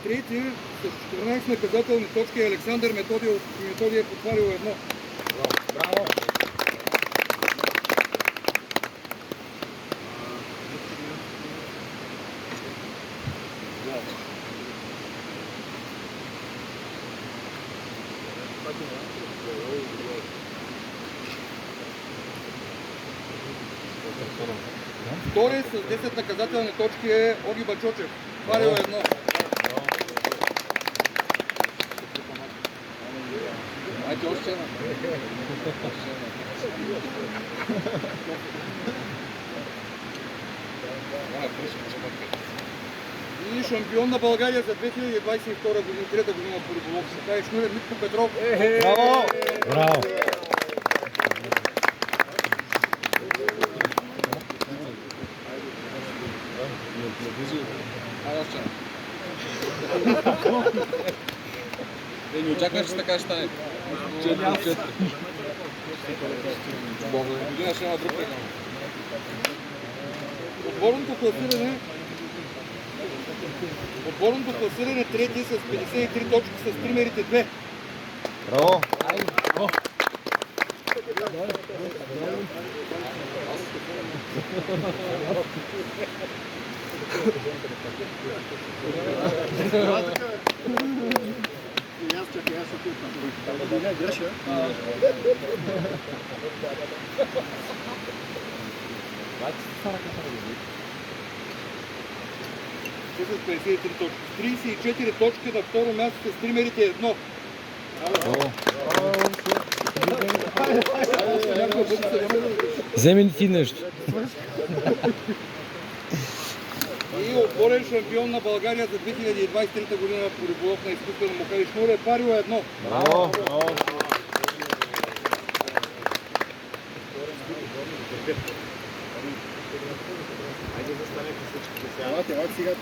трети с 14 наказателни точки Александър Методиев е потварил едно. Браво! Втори с 10 наказателни точки е Оги Бачочев. Потварил едно. Айде още една. И шампион на България за 2022 година, трета година по риболов. Се каже Шнурев Митко Петров. Браво! Браво! Айде още една. Не очакваш, че така ще стане. Година ще има друг регламент. Отборното класиране трети с 53 точки с тримерите 2. Браво! С 53 точки. С 34 точки на второ място с тримерите 1. Вземи ти нещо. И отборен шампион на България за 2023 година по риболов на изкуствено мухари Шнурев Парио едно. Браво! Айде застанете всички сега.